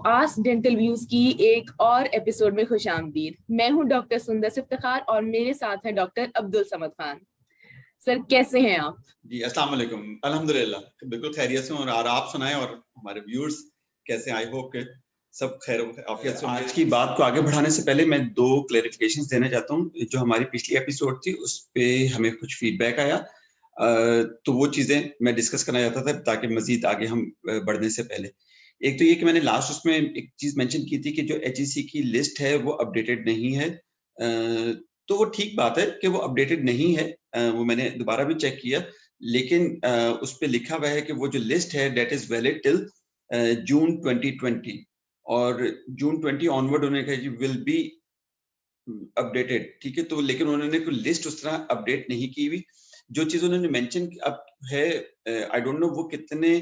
Ask dental views की एक और एपिसोड में खुशामदीद। मैं हूं डॉक्टर सुंदर इफ्तिखार और मेरे साथ हैं डॉक्टर अब्दुल समद खान। सर कैसे हैं आप? जी अस्सलाम वालेकुम। अल्हम्दुलिल्लाह बिल्कुल खैरियत से और आप सुनाएं और हमारे व्यूअर्स कैसे? आई होप के सब खैर आफियत से। आज की बात को आगे बढ़ाने से पहले मैं दो क्लैरिफिकेशंस देना चाहता हूं। जो हमारी पिछली एपिसोड थी उस पे हमें कुछ फीडबैक आया, तो वो चीजें मैं डिस्कस करना चाहता था ताकि मजीद आगे हम बढ़ने से पहले। एक तो ये कि मैंने लास्ट उसमें एक चीज मेंशन की थी कि जो एचईसी की लिस्ट है वो अपडेटेड नहीं है। तो वो ठीक बात है कि वो अपडेटेड नहीं है, वो मैंने दोबारा भी चेक किया, लेकिन उस पे लिखा हुआ है कि वो जो लिस्ट है that is valid till June 2020 और जून 20 ऑनवर्ड उन्होंने कहा जी विल बी अपडेटेड। ठीक है, तो लेकिन उन्होंने कोई लिस्ट उस तरह अपडेट नहीं की हुई। जो चीज उन्होंने मेंशन अब है, आई डोंट नो वो कितने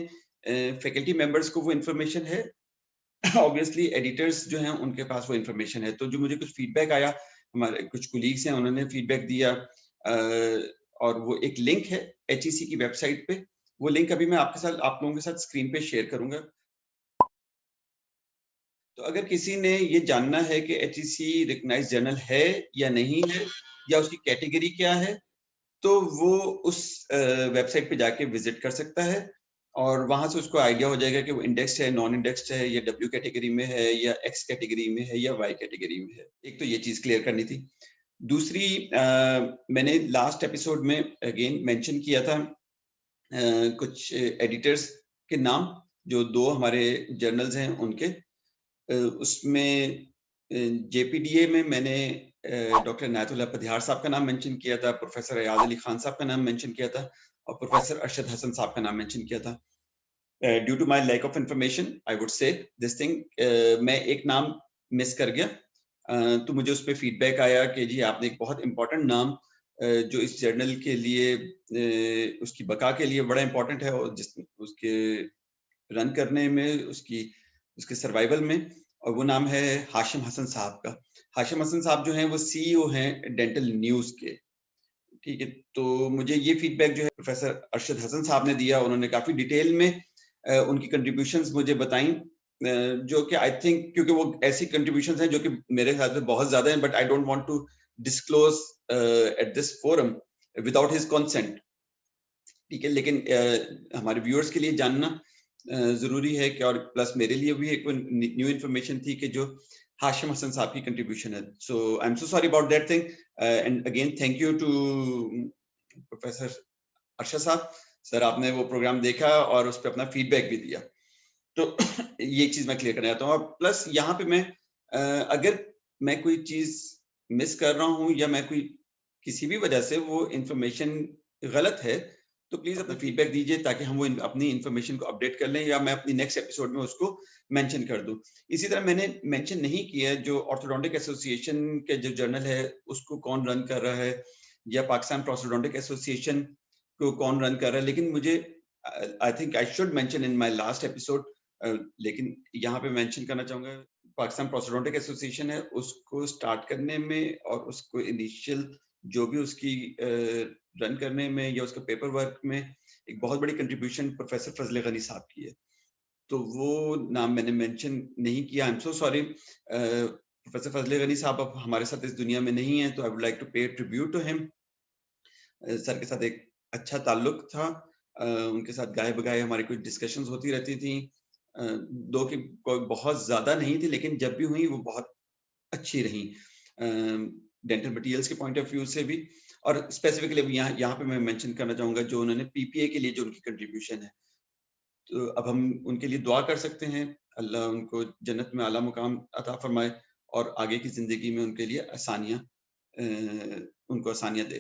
फैकल्टी मेंबर्स को वो इन्फॉर्मेशन है। ऑब्वियसली एडिटर्स जो हैं उनके पास वो इन्फॉर्मेशन है। तो जो मुझे कुछ फीडबैक आया, हमारे कुछ कुलीग्स हैं उन्होंने फीडबैक दिया, और वो एक लिंक है एचईसी की वेबसाइट पे। वो लिंक अभी मैं आपके साथ आप लोगों के साथ स्क्रीन पे शेयर करूंगा। तो अगर किसी ने ये जानना है कि एचईसी रिकग्नाइज्ड जर्नल है या नहीं है या उसकी कैटेगरी क्या है, तो वो उस वेबसाइट पे जाके विजिट कर सकता है और वहां से उसको आइडिया हो जाएगा कि वो इंडेक्स्ड है, नॉन इंडेक्स्ड है, या डब्ल्यू कैटेगरी में है, या एक्स कैटेगरी में है, या वाई कैटेगरी में है। एक तो ये चीज क्लियर करनी थी। दूसरी, मैंने लास्ट एपिसोड में अगेन मेंशन किया था कुछ एडिटर्स के नाम, जो दो हमारे जर्नल्स हैं उनके। उसमें जेपीडीए में मैंने डॉक्टर नायतुल्लाह पदिहार साहब का नाम मेंशन किया था, प्रोफेसर अयाज अली खान साहब का नाम मेंशन किया था और प्रोफेसर अरशद हसन साहब का नाम मेंशन किया था। Due to my lack of information I would say this thing, मैं एक नाम मिस कर गया। तो मुझे उस पर फीडबैक आया कि जी आपने एक बहुत इंपॉर्टेंट नाम जो इस जर्नल के लिए उसकी बका के लिए बड़ा इंपॉर्टेंट है और जिस उसके रन करने में, उसके सर्वाइवल में, और वो नाम है हाशिम हसन साहब का। हाशिम हसन साहब जो हैं वो सीईओ हैं डेंटल न्यूज के। ठीक है, तो मुझे ये फीडबैक जो है प्रोफेसर अरशद हसन साहब ने दिया। उन्होंने काफी डिटेल में उनकी कंट्रीब्यूशंस मुझे बताई, जो कि आई थिंक, क्योंकि वो ऐसी कंट्रीब्यूशंस हैं जो कि मेरे ख्याल से बहुत ज्यादा हैं, but I don't want to disclose at this forum without his consent. ठीक है, लेकिन हमारे व्यूअर्स के लिए जानना जरूरी है कि, और प्लस मेरे लिए भी एक न्यू इन्फॉर्मेशन थी कि जो हाशिम हसन साहब की कंट्रीब्यूशन है। So I am so sorry about that thing, and again thank you to professor Arshad साहब। सर आपने वो प्रोग्राम देखा और उस पर अपना फीडबैक भी दिया, तो ये चीज मैं क्लियर करना चाहता हूँ। और प्लस यहाँ पे मैं अगर मैं कोई चीज मिस कर रहा हूँ या मैं कोई किसी भी वजह से वो इंफॉर्मेशन गलत है, तो प्लीज अपना फीडबैक दीजिए ताकि हम वो अपनी इंफॉर्मेशन को अपडेट कर लें या मैं अपनी नेक्स्ट एपिसोड में उसको मेंशन कर दूं। इसी तरह मैंने मेंशन नहीं किया जो ऑर्थोडोंटिक एसोसिएशन के जो जर्नल है उसको कौन रन कर रहा है, या पाकिस्तान प्रोस्टोडोंटिक एसोसिएशन को कौन रन कर रहा है। लेकिन मुझे I think I should mention in my last episode, लेकिन यहाँ पे मेंशन करना चाहूंगा, पाकिस्तान प्रोस्टोडोंटिक एसोसिएशन है, उसको स्टार्ट करने में और उसको इनिशियल जो भी उसकी रन करने में या उसका पेपर वर्क में एक बहुत बड़ी कंट्रीब्यूशन प्रोफेसर फजले गनी साहब की है। तो वो नाम मैंने मेंशन नहीं किया, I am so sorry. Professor Fazle Gani साहब अब हमारे साथ इस दुनिया में नहीं है, तो आई वुड लाइक टू पे ट्रिब्यूट टू हिम। सर के साथ एक अच्छा ताल्लुक था, उनके साथ गाए बगाए हमारी कुछ डिस्कशंस होती रहती थी, दो की कोई बहुत ज्यादा नहीं थी, लेकिन जब भी हुई वो बहुत अच्छी रही डेंटल मटेरियल्स के पॉइंट ऑफ व्यू से भी। और स्पेसिफिकली यहाँ पे मैं मेंशन करना चाहूंगा जो उन्होंने पीपीए के लिए जो उनकी कंट्रीब्यूशन है, तो अब हम उनके लिए दुआ कर सकते हैं, अल्लाह उनको जन्नत में आला मुकाम अता फरमाए और आगे की जिंदगी में उनके लिए आसानियां उनको आसानियां दे।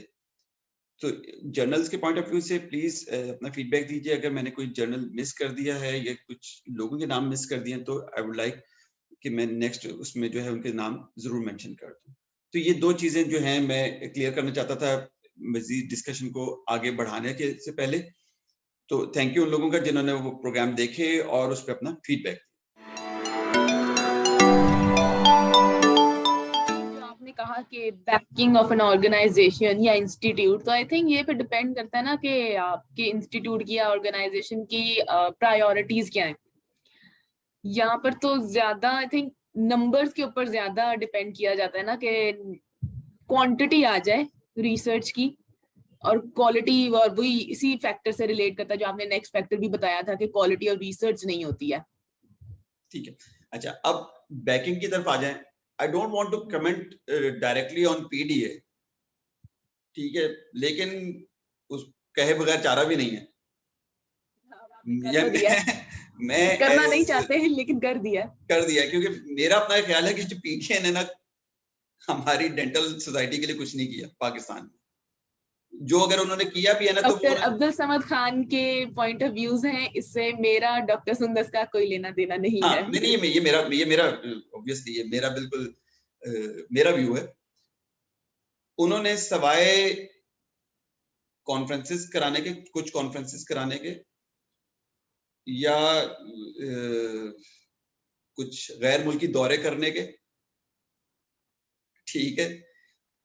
तो जर्नल्स के पॉइंट ऑफ व्यू से प्लीज अपना फीडबैक दीजिए अगर मैंने कोई जर्नल मिस कर दिया है या कुछ लोगों के नाम मिस कर दिए हैं, तो आई वुड लाइक कि मैं नेक्स्ट उसमें जो है उनके नाम जरूर मेंशन कर दूं। तो ये दो चीजें जो हैं मैं क्लियर करना चाहता था मजीद डिस्कशन को आगे बढ़ाने के से पहले। तो थैंक यू उन लोगों का जिन्होंने वो प्रोग्राम देखे और उस पर अपना फीडबैक। आपने कहा कि बैकिंग ऑफ एन ऑर्गेनाइजेशन या इंस्टीट्यूट, तो आई थिंक ये पे डिपेंड करता है ना कि आपके इंस्टीट्यूट की या ऑर्गेनाइजेशन की प्रायोरिटीज क्या है। यहाँ पर तो ज्यादा आई थिंक नंबर्स के ऊपर ज्यादा डिपेंड किया जाता है ना, कि क्वांटिटी आ जाए रिसर्च की, और क्वालिटी, और वही इसी फैक्टर से रिलेट करता है जो आपने नेक्स्ट फैक्टर भी बताया था कि क्वालिटी और रिसर्च नहीं होती है। ठीक है, अच्छा अब बैकिंग की तरफ आ जाएं। I don't want to comment directly on PDA, ठीक है, लेकिन उस कहे बगैर चारा भी नहीं है। आपने कर या तो दिया, मैं करना नहीं चाहते हैं लेकिन कर दिया। कर दिया, क्योंकि मेरा अपना ख्याल है कि जो पीडीए ने ना हमारी डेंटल सोसाइटी के लिए कुछ नहीं किया पाकिस्तान में। जो अगर उन्होंने किया भी है ना, तो वो डॉक्टर अब्दुल समद खान के पॉइंट ऑफ व्यूज हैं, इससे मेरा डॉक्टर सुंदस का कोई लेना देना नहीं हाँ है। नहीं, ये मेरा ऑब्वियसली ये मेरा बिल्कुल मेरा व्यू है। उन्होंने सवाए कॉन्फ्रेंसेस कराने के, कुछ कॉन्फ्रेंसेस कराने के, या कुछ गैर मुल्की दौरे करने के, ठीक है,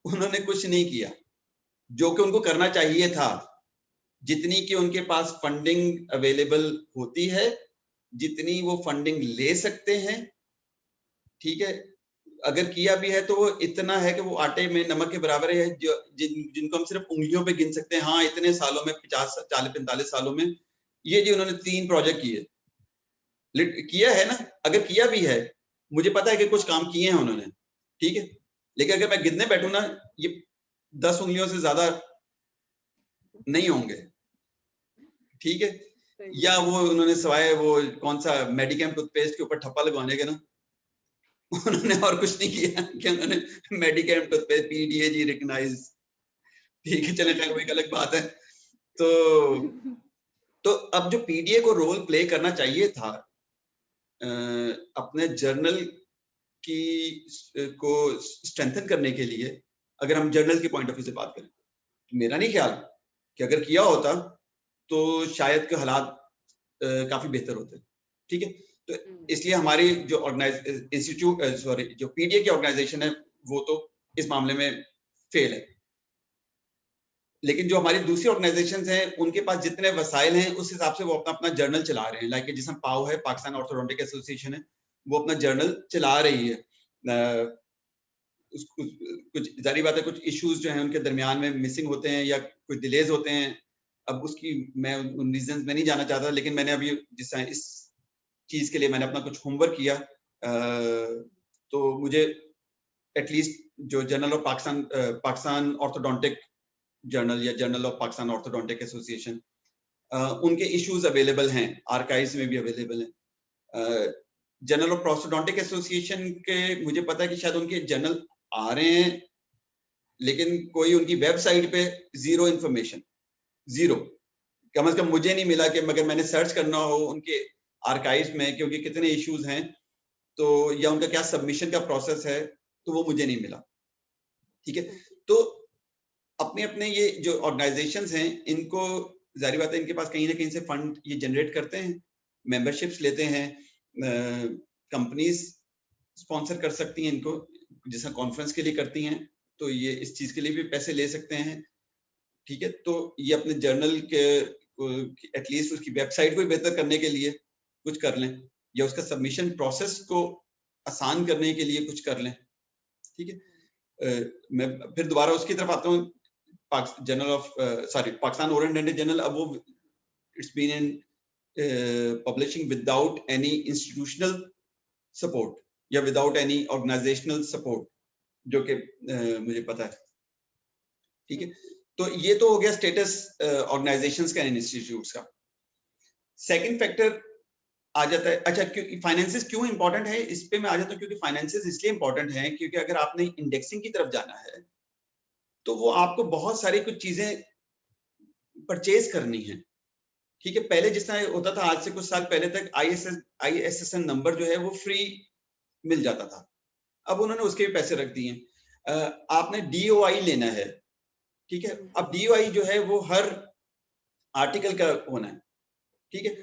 उन्होंने कुछ नहीं किया जो कि उनको करना चाहिए था। जितनी कि उनके पास फंडिंग अवेलेबल होती है, जितनी वो फंडिंग ले सकते हैं, ठीक है, अगर किया भी है तो वो इतना है कि वो आटे में नमक के बराबर है, जो जिनको हम सिर्फ उंगलियों पे गिन सकते हैं। हाँ, इतने सालों में 50 40 45 सालों में ये जी उन्होंने 3 प्रोजेक्ट किए, किया है ना। अगर किया भी है, मुझे पता है कि कुछ काम किए हैं उन्होंने, ठीक है, लेकिन अगर मैं गिनने बैठूं ना, ये 10 उंगलियों से ज्यादा नहीं होंगे, ठीक है। या वो उन्होंने सवाए वो कौन सा मेडिकेम टूथपेस्ट के ऊपर ठप्पा लगवाने के ना, उन्होंने और कुछ नहीं किया कि उन्होंने मेडिकेम टूथपेस्ट पीडीएजी रिकॉग्नाइज, ठीक है, चले खैर वो एक अलग बात है। तो अब जो पीडीए को रोल प्ले करना चाहिए था अपने जर्नल की को स्ट्रेंथन करने के लिए, अगर हम जर्नल के पॉइंट ऑफ व्यू से बात करें, तो मेरा नहीं ख्याल कि अगर किया होता तो शायद के हालात काफी बेहतर होते, ठीक है। तो इसलिए हमारी जो ऑर्गेनाइज इंस्टीट्यूट सॉरी जो पीडीए की ऑर्गेनाइजेशन है, वो तो इस मामले में फेल है। लेकिन जो हमारी दूसरी ऑर्गेनाइजेशंस हैं, उनके पास जितने वसाइल हैं उस हिसाब से वो अपना अपना जर्नल चला रहे हैं। लाइक जिसमें पाव है, पाकिस्तान ऑर्थोडोंटिक एसोसिएशन है, वो अपना जर्नल चला रही है। कुछ जारी बात है, कुछ इश्यूज जो हैं उनके दरमियान में मिसिंग होते हैं या कुछ डिलेज होते हैं। अब उसकी मैं उन रीजंस में नहीं जाना चाहता, लेकिन मैंने अभी जिस इस चीज के लिए मैंने अपना कुछ होमवर्क किया, तो मुझे एटलीस्ट जो journal of Pakistan Pakistan orthodontic journal या journal of Pakistan orthodontic association, उनके इश्यूज अवेलेबल हैं, आर्काइव्स में भी अवेलेबल हैं। जर्नल ऑफ प्रोस्टोडोंटिक एसोसिएशन के मुझे पता है कि शायद उनके जर्नल आ रहे हैं, लेकिन कोई उनकी वेबसाइट पे जीरो इंफॉर्मेशन, जीरो, कम से कम मुझे नहीं मिला कि अगर मैंने सर्च करना हो उनके आर्काइव्स में क्योंकि कितने इश्यूज हैं, तो या उनका क्या सबमिशन का प्रोसेस है, तो वो मुझे नहीं मिला, ठीक है। तो अपने अपने ये जो ऑर्गेनाइजेशंस हैं, इनको जारी बात है इनके पास कहीं ना कहीं से फंड ये जनरेट करते हैं, मेंबरशिप्स लेते हैं, कंपनीज स्पॉन्सर कर सकती हैं इनको, जैसा कॉन्फ्रेंस के लिए करती हैं, तो ये इस चीज के लिए भी पैसे ले सकते हैं, ठीक है। तो ये अपने जर्नल के एटलीस्ट उसकी वेबसाइट को बेहतर करने के लिए कुछ कर लें, या उसका सबमिशन प्रोसेस को आसान करने के लिए कुछ कर लें, ठीक है। मैं फिर दोबारा उसकी तरफ आता हूँ, journal of sorry Pakistan oriented journal, अब वो it's been in publishing without any institutional support या विदाउट एनी ऑर्गेनाइजेशनल सपोर्ट, जो कि मुझे पता है, ठीक है। तो ये तो हो गया स्टेटस ऑर्गेनाइजेशंस का, इंस्टीट्यूट्स का। सेकंड फैक्टर आ जाता है, अच्छा क्यों फाइनेंसेस क्यों इंपॉर्टेंट है, इस पे मैं आ जाता हूँ, क्योंकि फाइनेंसेस इसलिए इंपॉर्टेंट है क्योंकि अगर आपने इंडेक्सिंग की तरफ जाना है, तो वो आपको बहुत सारी कुछ चीजें परचेज करनी है, ठीक है। पहले जिस तरह होता था, आज से कुछ साल पहले तक ISSN नंबर जो है वो फ्री मिल जाता था, अब उन्होंने उसके भी पैसे रख दिए। आपने DOI लेना है, ठीक है, अब DOI जो है वो हर आर्टिकल का होना है, ठीक है,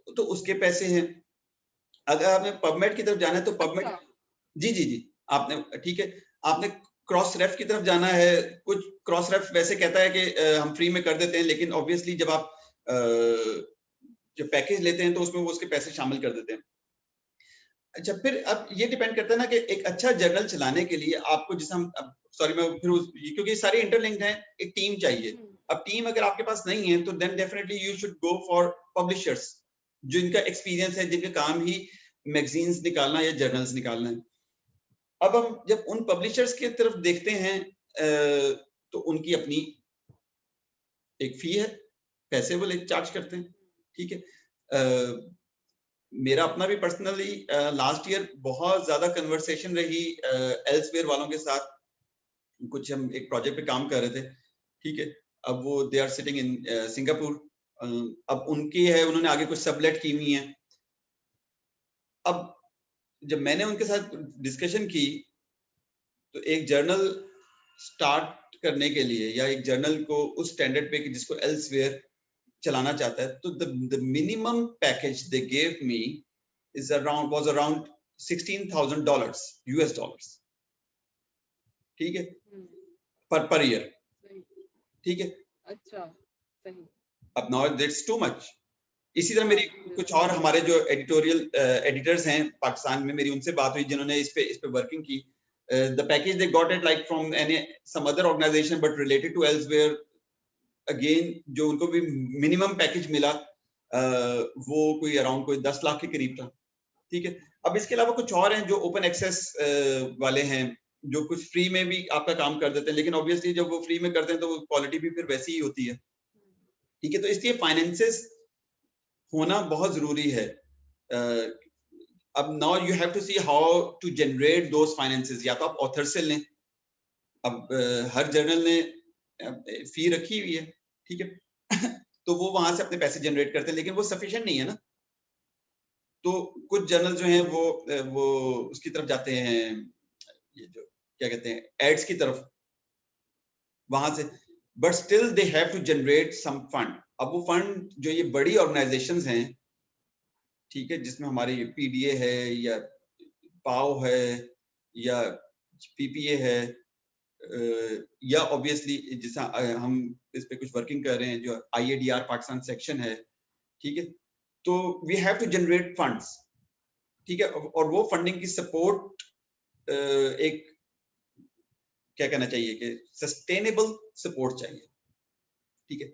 तो उसके पैसे हैं। अगर आपने पबमेड की तरफ जाना है तो पबमेड, जी जी जी, आपने ठीक है, आपने क्रॉस रेफ की तरफ जाना है, कुछ क्रॉस रेफ वैसे कहता है कि हम फ्री में कर देते हैं, लेकिन ऑब्वियसली जब आप जो पैकेज लेते हैं तो उसमें वो उसके पैसे शामिल कर देते हैं। अच्छा, फिर अब ये डिपेंड करता है ना कि एक अच्छा जर्नल चलाने के लिए आपको, जैसे हम, सॉरी मैं फिर क्योंकि ये सारे इंटरलिंक्ड हैं, एक टीम चाहिए। अब टीम अगर आपके पास नहीं है तो then definitely you should go for publishers, जिनका एक्सपीरियंस है, जिनका काम ही मैगजीन्स निकालना या जर्नल्स निकालना है। अब हम जब उन पब्लिशर्स की तरफ देखते हैं तो उनकी अपनी एक फी है, पैसे वो चार्ज करते हैं, ठीक है। मेरा अपना भी पर्सनली लास्ट ईयर बहुत ज्यादा कन्वर्सेशन रही एल्सवेयर वालों के साथ। कुछ हम एक प्रोजेक्ट पे काम कर रहे थे, ठीक है। अब वो they are sitting in Singapore, अब उनकी है, उन्होंने आगे कुछ सबलेट की हुई है। अब जब मैंने उनके साथ डिस्कशन की तो एक जर्नल स्टार्ट करने के लिए या एक जर्नल को उस स्टैंडर्ड पे कि जिसको एल्सवेयर चलाना चाहता है, तो the minimum package they gave me was around $16,000 US dollars, ठीक है, पर ईयर, ठीक है। अच्छा, सही। अब नाउ दैट्स टू मच। इसी तरह मेरी कुछ और हमारे जो एडिटोरियल एडिटर्स हैं पाकिस्तान में, मेरी उनसे बात हुई जिन्होंने इस पे वर्किंग की। The package they got it like from any some other organisation but related to elsewhere, again जो उनको भी मिनिमम पैकेज मिला वो कोई अराउंड कोई 10 लाख के करीब था, ठीक है। अब इसके अलावा कुछ और हैं जो ओपन एक्सेस वाले हैं, जो कुछ फ्री में भी आपका काम कर देते हैं, लेकिन ऑब्वियसली जब वो फ्री में करते हैं तो वो क्वालिटी भी फिर वैसी ही होती है, ठीक है। तो इसलिए फाइनेंसेस होना बहुत जरूरी है। अब now you have to see how to generate those finances. या तो आप ऑथर से लें, अब हर जर्नल ने फी रखी हुई है, ठीक है तो वो वहां से अपने पैसे जनरेट करते हैं, लेकिन वो सफिशिएंट नहीं है ना। तो कुछ जर्नल जो हैं वो उसकी तरफ जाते हैं, ये जो क्या कहते हैं एड्स की तरफ, वहां से, but still they have to generate some fund. अब वो फंड जो ये बड़ी ऑर्गेनाइजेशंस हैं, ठीक है, जिसमें हमारी पीडीए है या पाओ है या पीपीए है, या ऑब्वियसली जैसा हम इस पे कुछ वर्किंग कर रहे हैं जो आईएडीआर पाकिस्तान सेक्शन है, ठीक है। तो we have to generate funds, ठीक है। और वो फंडिंग की सपोर्ट एक क्या कहना चाहिए कि सस्टेनेबल सपोर्ट चाहिए, ठीक है।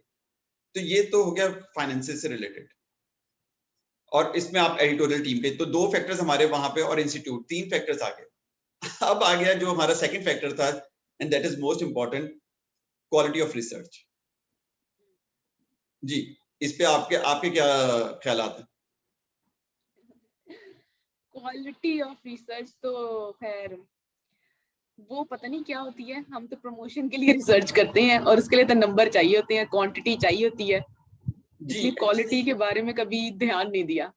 तो ये तो हो गया फाइनेंसेस से रिलेटेड, और इसमें आप एडिटोरियल टीम के तो 2 फैक्टर्स हमारे वहां पे, और इंस्टीट्यूट 3 फैक्टर्स आ गए। अब आ गया जो हमारा सेकंड फैक्टर था, and that is most important, quality of research. जी, इस पे आपके आपके क्या ख्यालात हैं? क्वालिटी ऑफ रिसर्च तो खैर वो पता नहीं क्या होती है। हम तो प्रमोशन के लिए रिसर्च करते हैं और उसके लिए तो नंबर चाहिए होते हैं, क्वांटिटी चाहिए होती है, इसलिए क्वालिटी के बारे में कभी ध्यान नहीं दिया।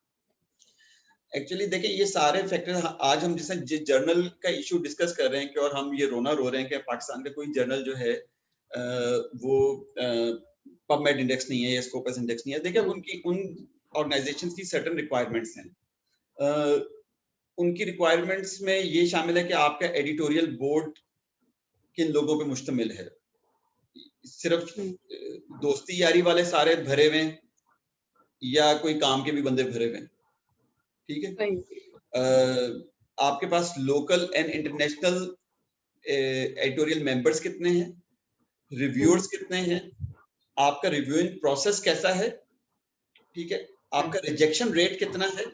एक्चुअली देखिए, ये सारे फैक्टर आज हम जैसे जिस जर्नल का इशू डिस्कस कर रहे हैं कि, और हम ये रोना रो रहे हैं कि पाकिस्तान का कोई जर्नल जो है वो पबमेड इंडेक्स नहीं है या स्कोपस इंडेक्स नहीं है। देखिए उनकी उन ऑर्गेनाइजेशंस की सर्टेन रिक्वायरमेंट्स हैं। उनकी रिक्वायरमेंट्स में ये शामिल है कि आपका एडिटोरियल बोर्ड किन लोगों पे मुश्तमिल है। सिर्फ दोस्ती यारी वाले सारे भरे हुए हैं या कोई काम के भी बंदे भरे हुए हैं, ठीक है। आपके पास local and international editorial members कितने हैं, रिव्यूअर्स कितने हैं, आपका रिव्यूइंग प्रोसेस कैसा है, ठीक है, आपका रिजेक्शन रेट कितना है,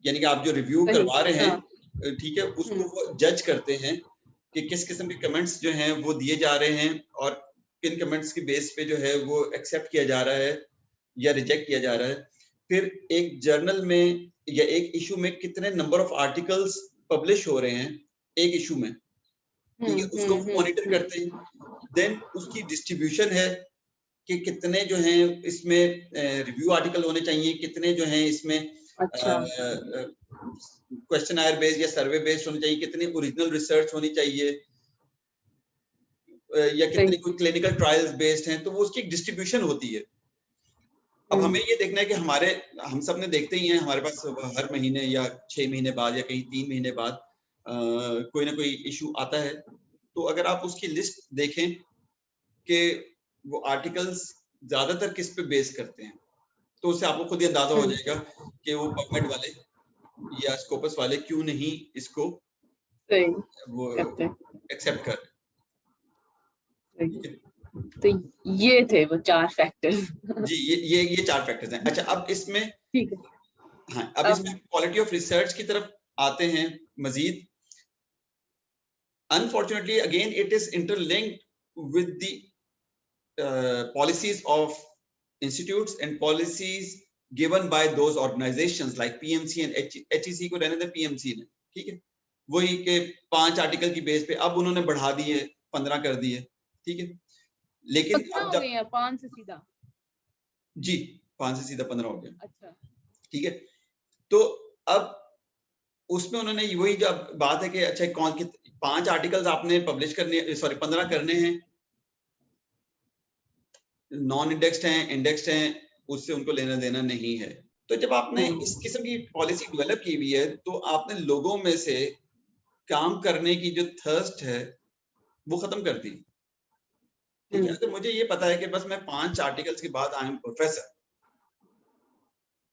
यानी कि आप जो रिव्यू करवा रहे हैं, ठीक है, उसको वो जज करते हैं कि किस किस्म के कमेंट्स जो हैं वो दिए जा रहे हैं और किन कमेंट्स की बेस पे जो है वो एक्सेप्ट किया जा रहा है या रिजेक्ट किया जा रहा है। फिर एक जर्नल में या एक इशू में कितने नंबर ऑफ आर्टिकल्स पब्लिश हो रहे हैं एक इशू में, ठीक है, उसको मॉनिटर करते हैं। देन उसकी डिस्ट्रीब्यूशन है कि कितने जो हैं इसमें रिव्यू आर्टिकल होने चाहिए, कितने जो हैं इसमें क्वेश्चनआयर बेस्ड या सर्वे बेस्ड होने चाहिए, कितनी ओरिजिनल रिसर्च होनी चाहिए, या कितनी कोई क्लिनिकल ट्रायल्स बेस्ड हैं, तो वो उसकी एक डिस्ट्रीब्यूशन होती है। अब हमें ये देखना है कि हम सब ने देखते ही हैं, हमारे पास हर महीने या 6 महीने बाद या कहीं 3 महीने बाद कोई ना कोई इशू आता है। तो अगर आप उसकी लिस्ट देखें कि वो आर्टिकल्स ज्यादातर किस पे बेस करते हैं, तो उससे आपको खुद ही अंदाजा हो जाएगा कि वो पबमेड वाले या स्कोपस वाले क्यों नहीं इसको सही वो करते हैं। एक्सेप्ट कर रहे हैं। ठीक है तो ये थे वो 4 फैक्टर्स। जी, ये 4 फैक्टर्स हैं। अच्छा, अब इसमें ठीक है, हाँ, अब इसमें क्वालिटी ऑफ रिसर्च की तरफ आते हैं मजीद। Unfortunately, again, it is interlinked with the policies of institutes and policies given by those organizations like PMC and HEC को रहने दें PMC ने, ठीक है, वही के 5 आर्टिकल की बेस पे अब उन्होंने बढ़ा दिए, 15 कर दिए, ठीक है, लेकिन अब हो गया 5 से सीधा जी 5 से सीधा 15 हो गया। अच्छा, ठीक है, तो अब उसमें उन्होंने वही जब बात है कि अच्छा कौन 5 आर्टिकल्स आपने पब्लिश करने, सॉरी 15 करने हैं, नॉन इंडेक्स्ड हैं, इंडेक्स्ड हैं, उससे उनको लेना देना नहीं है। तो जब आपने इस किस्म की पॉलिसी डेवलप की हुई है तो आपने लोगों में से काम करने की जो थर्स्ट है वो खत्म कर दी। ठीक है, अगर मुझे ये पता है कि बस मैं 5 आर्टिकल्स के बाद आई एम प्रोफेसर,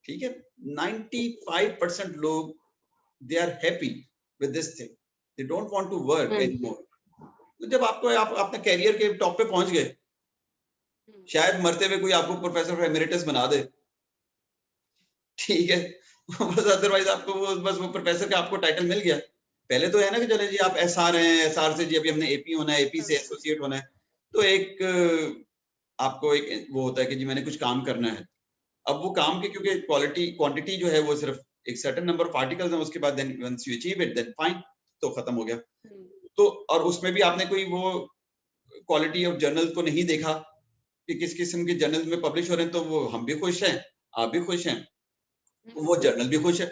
ठीक है, 95% लोग they are happy with this thing, they don't want to work anymore. तो जब आपको आप अपने कैरियर के टॉप पे पहुंच गए, शायद मरते हुए कोई आपको प्रोफेसर एमेरिटस बना दे, ठीक है, बस अदरवाइज आपको वो बस वो प्रोफेसर का आपको टाइटल मिल गया। पहले तो है ना कि चले जी आप एसआर हैं, एसआर से जी अभी हमने एपी होना है, एपी से एसोसिएट होना है, तो एक आपको एक वो होता है कि जी मैंने कुछ काम करना है। अब वो काम के क्योंकि क्वांटिटी जो है वो सिर्फ एक सर्टेन नंबर ऑफ आर्टिकल्स हैं, उसके बाद then once you achieve it then fine, तो खत्म हो गया। तो और उसमें भी आपने कोई वो क्वालिटी ऑफ जर्नल को नहीं देखा कि किस किस्म के जर्नल में पब्लिश हो रहे हैं, तो वो हम भी खुश हैं, आप भी खुश हैं, वो जर्नल भी खुश है,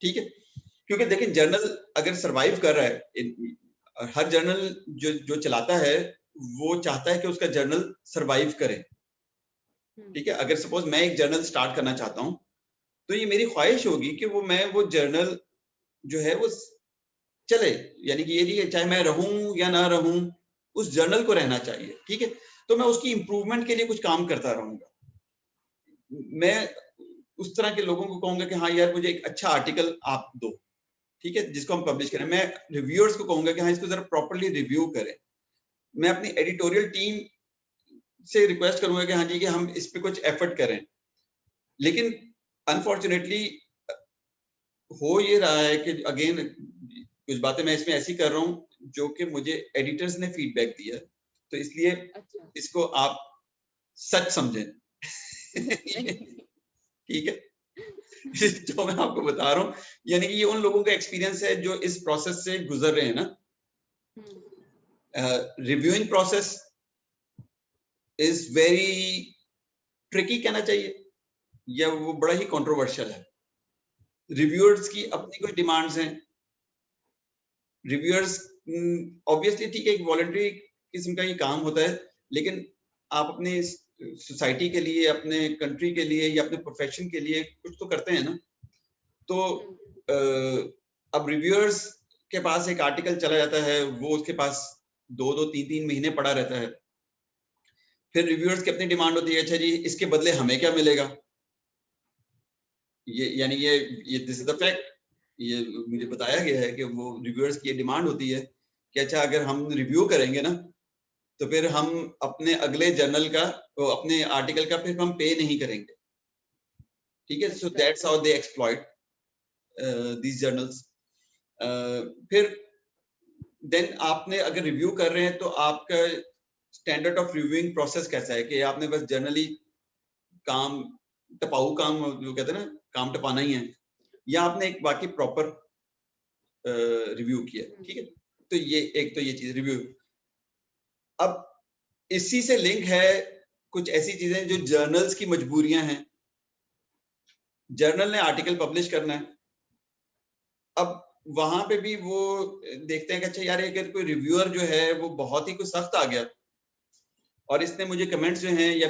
ठीक है, क्योंकि देखिए जर्नल अगर सरवाइव कर रहा है, हर जर्नल जो चलाता है वो चाहता है कि उसका जर्नल सरवाइव करे। ठीक है, अगर सपोज मैं एक जर्नल स्टार्ट करना चाहता हूं तो ये मेरी ख्वाहिश होगी कि वो जर्नल जो है वो चले, यानी कि ये नहीं चाहे मैं रहूं या ना रहूं, उस जर्नल को रहना चाहिए। ठीक है, तो मैं उसकी इंप्रूवमेंट के लिए कुछ काम करता रहूंगा। मैं उस तरह के लोगों को कहूंगा कि हाँ यार मुझे एक अच्छा आर्टिकल आप दो, ठीक है, जिसको हम पब्लिश करें। मैं रिव्यूअर्स को कहूंगा कि हाँ इसको जरा प्रॉपर्ली रिव्यू करें। मैं अपनी एडिटोरियल टीम से रिक्वेस्ट करूंगा कि हाँ जी कि हम इस पे कुछ एफर्ट करें। लेकिन अनफॉर्चुनेटली हो ये रहा है कि अगेन कुछ बातें मैं इसमें ऐसी कर रहा हूं जो कि मुझे एडिटर्स ने फीडबैक दिया, तो इसलिए इसको आप सच समझें। ठीक है, जो मैं आपको बता रहा हूँ, यानी कि ये उन लोगों का एक्सपीरियंस है जो इस प्रोसेस से गुजर रहे हैं ना। Reviewing process is very tricky कहना चाहिए, या वो बड़ा ही कंट्रोवर्शियल है। रिव्यूअर्स की अपनी कुछ डिमांड्स हैं। रिव्यूअर्स ऑब्वियसली ठीक है, एक वॉलंटरी किस्म का ही काम होता है, लेकिन आप अपनी सोसाइटी के लिए, अपने कंट्री के लिए या अपने प्रोफेशन के लिए कुछ तो करते हैं ना। तो अब रिव्यूअर्स के पास एक आर्टिकल चला जाता है, वो उसके पास 2-2, 3-3 महीने पड़ा रहता है। फिर रिव्यूअर्स की अपनी डिमांड होती है, अच्छा जी इसके बदले हमें क्या मिलेगा। ये यानी ये दिस इज द फैक्ट, ये मुझे बताया गया है कि वो रिव्यूअर्स की डिमांड होती है कि अच्छा अगर हम रिव्यू करेंगे ना तो फिर हम अपने अगले जर्नल का, तो अपने आर्टिकल का फिर हम पे नहीं करेंगे। ठीक है, so that's how they exploit these journals. फिर देन आपने अगर रिव्यू कर रहे हैं तो आपका स्टैंडर्ड ऑफ रिव्यूइंग प्रोसेस कैसा है कि आपने बस जनरली काम टपाऊ काम जो कहते हैं ना, काम टपाना ही है, या आपने एक बाकी प्रॉपर रिव्यू किया। ठीक है, तो ये एक तो ये चीज रिव्यू। अब इसी से लिंक है कुछ ऐसी चीजें जो जर्नल्स की मजबूरियां हैं। जर्नल ने आर्टिकल पब्लिश करना है, अब वहां पे भी वो देखते हैं कि अच्छा यार अगर कोई रिव्यूअर जो है वो बहुत ही कुछ सख्त आ गया और इसने मुझे कमेंट्स जो हैं या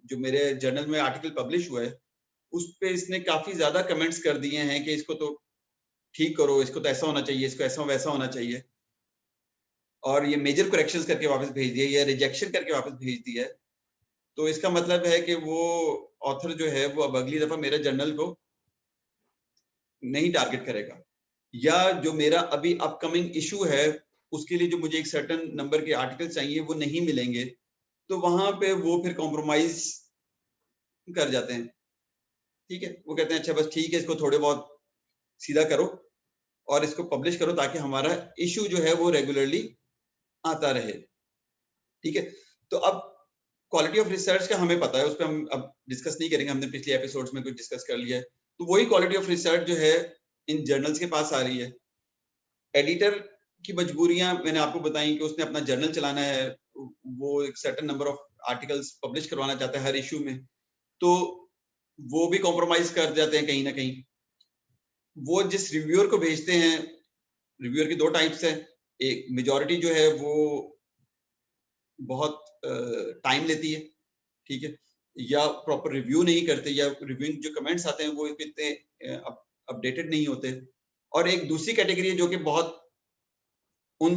जो मेरे जर्नल में आर्टिकल पब्लिश हुआ है उस पे इसने काफी ज्यादा कमेंट्स कर दिए हैं कि इसको तो ठीक करो, इसको तो ऐसा होना चाहिए, इसको ऐसा वैसा होना चाहिए, और ये मेजर करेक्शंस करके वापस भेज दिया या रिजेक्शन करके वापस भेज दिया है, तो इसका मतलब है कि वो ऑथर जो है वो अब अगली दफा मेरे जर्नल को नहीं टारगेट करेगा, या जो मेरा अभी अपकमिंग इशू है उसके लिए जो मुझे एक सर्टेन नंबर के आर्टिकल चाहिए वो नहीं मिलेंगे, तो वहां पे वो फिर कॉम्प्रोमाइज कर जाते हैं। ठीक है, वो कहते हैं अच्छा बस ठीक है, इसको थोड़े बहुत सीधा करो और इसको पब्लिश करो ताकि हमारा इशू जो है वो रेगुलरली आता रहे। ठीक है, तो अब क्वालिटी ऑफ रिसर्च का हमें पता है, उस पर हम अब डिस्कस नहीं करेंगे, हमने पिछले एपिसोड्स में कुछ डिस्कस कर लिया है। तो वही क्वालिटी ऑफ रिसर्च जो है इन जर्नल्स के पास आ रही है। एडिटर की मजबूरियां मैंने आपको बताई कि उसने अपना जर्नल चलाना है, वो एक certain number of articles publish करवाना चाहता है हर इशू में, तो वो भी कॉम्प्रोमाइज कर जाते हैं कहीं ना कहीं। वो जिस रिव्यूअर को भेजते हैं, रिव्यूअर की दो टाइप्स है, एक मेजॉरिटी जो है वो बहुत टाइम लेती है, ठीक है, या प्रॉपर रिव्यू नहीं करते, या रिव्यूइंग जो कमेंट्स आते हैं वो इतने अपडेटेड नहीं होते। और एक दूसरी कैटेगरी है जो कि बहुत उन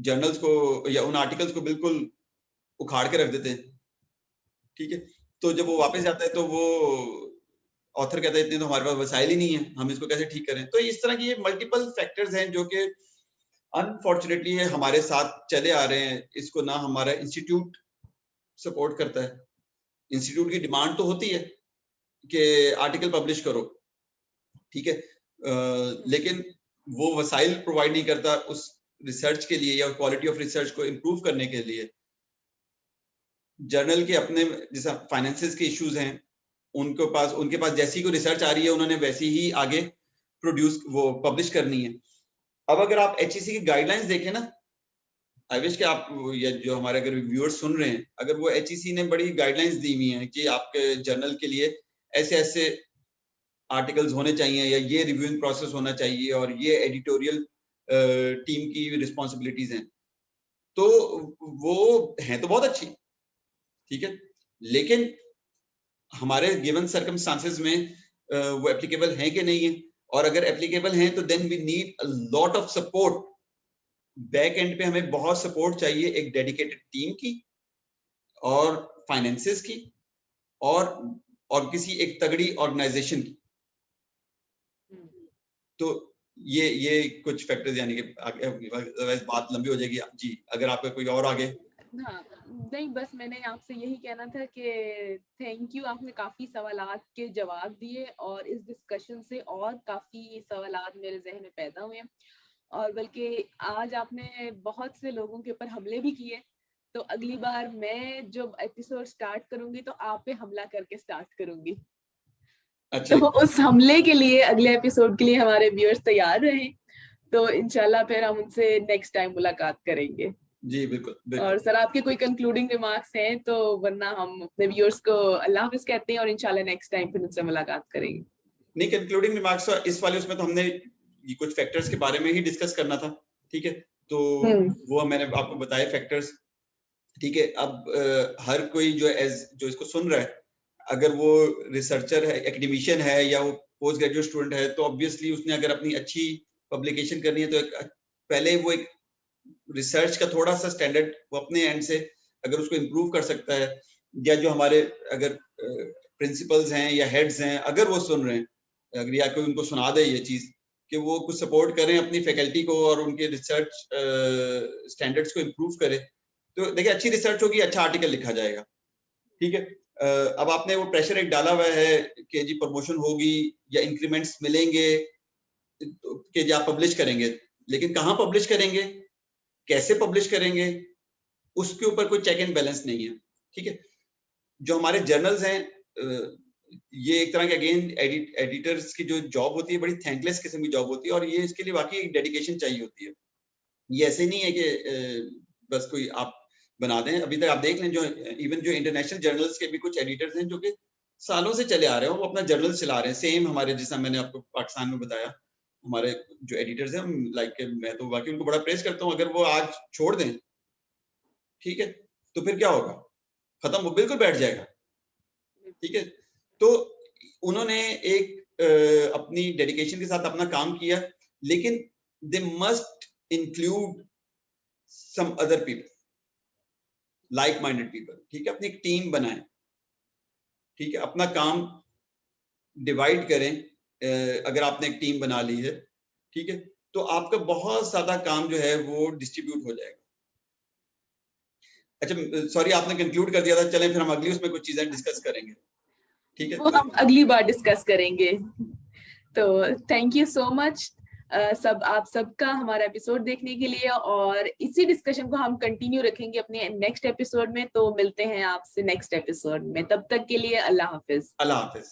जर्नल्स को या उन आर्टिकल्स को बिल्कुल उखाड़ के रख देते हैं। ठीक है, तो जब वो वापस जाता है तो वो ऑथर कहता है इतने तो हमारे पास वसाइल ही नहीं है, हम इसको कैसे ठीक करें। तो इस तरह की ये मल्टीपल फैक्टर्स हैं जो कि अनफॉर्चुनेटली हमारे साथ चले आ रहे हैं। इसको ना हमारा इंस्टीट्यूट सपोर्ट करता है, इंस्टीट्यूट की डिमांड तो होती है कि आर्टिकल पब्लिश करो, ठीक है, लेकिन वो वसाइल प्रोवाइड नहीं करता उस रिसर्च के लिए या क्वालिटी ऑफ रिसर्च को इम्प्रूव करने के लिए। जर्नल के अपने जैसा फाइनेंसेस के इश्यूज हैं, उनके पास जैसी कोई रिसर्च आ रही है उन्होंने वैसी ही आगे प्रोड्यूस वो पब्लिश करनी है। अब अगर आप एचईसी की गाइडलाइंस देखें ना, आई विश कि आप या जो हमारे अगर व्यूअर्स सुन रहे हैं, अगर वो एचईसी ने बड़ी गाइडलाइंस दी हुई हैं कि आपके जर्नल के लिए ऐसे ऐसे आर्टिकल्स होने चाहिए या ये रिव्यूइंग प्रोसेस होना चाहिए और ये एडिटोरियल टीम की रिस्पॉन्सिबिलिटीज हैं, तो वो हैं तो बहुत अच्छी, ठीक है, लेकिन हमारे गिवन सर्कमस्टांसेस में वो एप्लीकेबल हैं कि नहीं है। और अगर एप्लीकेबल हैं तो then we need a lot of support. Back end पे हमें बहुत सपोर्ट चाहिए, एक डेडिकेटेड टीम की और फाइनेंसेस की और किसी एक तगड़ी ऑर्गेनाइजेशन की। तो ये कुछ फैक्टर्स, यानी कि आगे बात लंबी हो जाएगी जी, अगर आपका कोई और आगे। हाँ, नहीं बस मैंने आपसे यही कहना था कि थैंक यू, आपने काफी सवालात के जवाब दिए और इस डिस्कशन से और काफी सवालात मेरे जहन में पैदा हुए हैं, और बल्कि आज आपने बहुत से लोगों के ऊपर हमले भी किए। तो अगली बार मैं जब एपिसोड स्टार्ट करूंगी तो आप पे हमला करके स्टार्ट करूंगी। अच्छा, तो उस हमले के लिए अगले एपिसोड के लिए हमारे व्यूअर्स तैयार रहें। तो इंशाल्लाह फिर हम उनसे नेक्स्ट टाइम मुलाकात करेंगे। जी बिल्कुल बिल्कुल। और सर आपके कोई कंक्लूडिंग रिमार्क्स हैं तो, वरना हम अपने व्यूअर्स को अल्लाह हाफिज कहते हैं और इंशाल्लाह नेक्स्ट टाइम फिर उनसे मुलाकात करेंगे। नहीं, कंक्लूडिंग रिमार्क्स इस वाले उसमें तो हमने ये कुछ फैक्टर्स के बारे में ही डिस्कस करना था, ठीक है, तो वो मैंने आपको बताए फैक्टर्स, ठीक है। अब हर कोई जो इसको सुन रहा है, अगर वो रिसर्चर है, एकेडमिशियन है या वो पोस्ट ग्रेजुएट स्टूडेंट है, तो ऑब्वियसली उसने अगर अपनी अच्छी पब्लिकेशन करनी है तो पहले वो एक रिसर्च का थोड़ा सा स्टैंडर्ड वो अपने एंड से अगर उसको इम्प्रूव कर सकता है, या जो हमारे अगर प्रिंसिपल्स हैं या हेड्स हैं अगर वो सुन रहे हैं, अगर या कोई उनको सुना दे ये चीज कि वो कुछ सपोर्ट करें अपनी फैकल्टी को और उनके रिसर्च स्टैंडर्ड्स को इम्प्रूव करें, तो देखिए अच्छी रिसर्च होगी, अच्छा आर्टिकल लिखा जाएगा, ठीक है। अब आपने वो प्रेशर एक डाला हुआ है कि जी प्रमोशन होगी या इंक्रीमेंट्स मिलेंगे कि जी आप पब्लिश करेंगे, लेकिन कहाँ पब्लिश करेंगे, कैसे पब्लिश करेंगे, उसके ऊपर कोई चेक एंड बैलेंस नहीं है, ठीक है। जो हमारे जर्नल्स हैं, ये एक तरह के अगेन एडिटर्स की जो जॉब होती है बड़ी थैंकलेस किस्म की जॉब होती है, और ये इसके लिए वाकई एक डेडिकेशन चाहिए होती है। ये ऐसे नहीं है कि बस कोई आप बना दें। अभी तक आप देख लें जो इवन जो इंटरनेशनल जर्नल्स के भी कुछ एडिटर्स हैं जो कि सालों से चले आ रहे हैं, वो अपना जर्नल चला रहे हैं, सेम हमारे जैसा मैंने आपको पाकिस्तान में बताया, हमारे जो एडिटर्स हैं, लाइक मैं तो वाकई उनको बड़ा प्रेस करता हूँ। अगर वो आज छोड़ दें, ठीक है, तो फिर क्या होगा, खत्म, वो बिल्कुल बैठ जाएगा, ठीक है। तो उन्होंने एक अपनी डेडिकेशन के साथ अपना काम किया, लेकिन they must include some other people, like minded people, ठीक है, अपनी एक टीम बनाएं, ठीक है, अपना काम डिवाइड करें। अगर आपने एक टीम बना ली है, ठीक है, तो आपका बहुत ज्यादा काम जो है वो डिस्ट्रीब्यूट हो जाएगा। अच्छा सॉरी, आपने कंक्लूड कर दिया था, चलें फिर हम अगली उसमें कुछ चीजें डिस्कस करेंगे, ठीक है? वो हम अगली बार डिस्कस करेंगे। तो थैंक यू सो मच आप सबका हमारा एपिसोड देखने के लिए, और इसी डिस्कशन को हम कंटिन्यू रखेंगे अपने नेक्स्ट एपिसोड में। तो मिलते हैं आपसे नेक्स्ट एपिसोड में, तब तक के लिए अल्लाह हाफिज। अल्लाह हाफिज।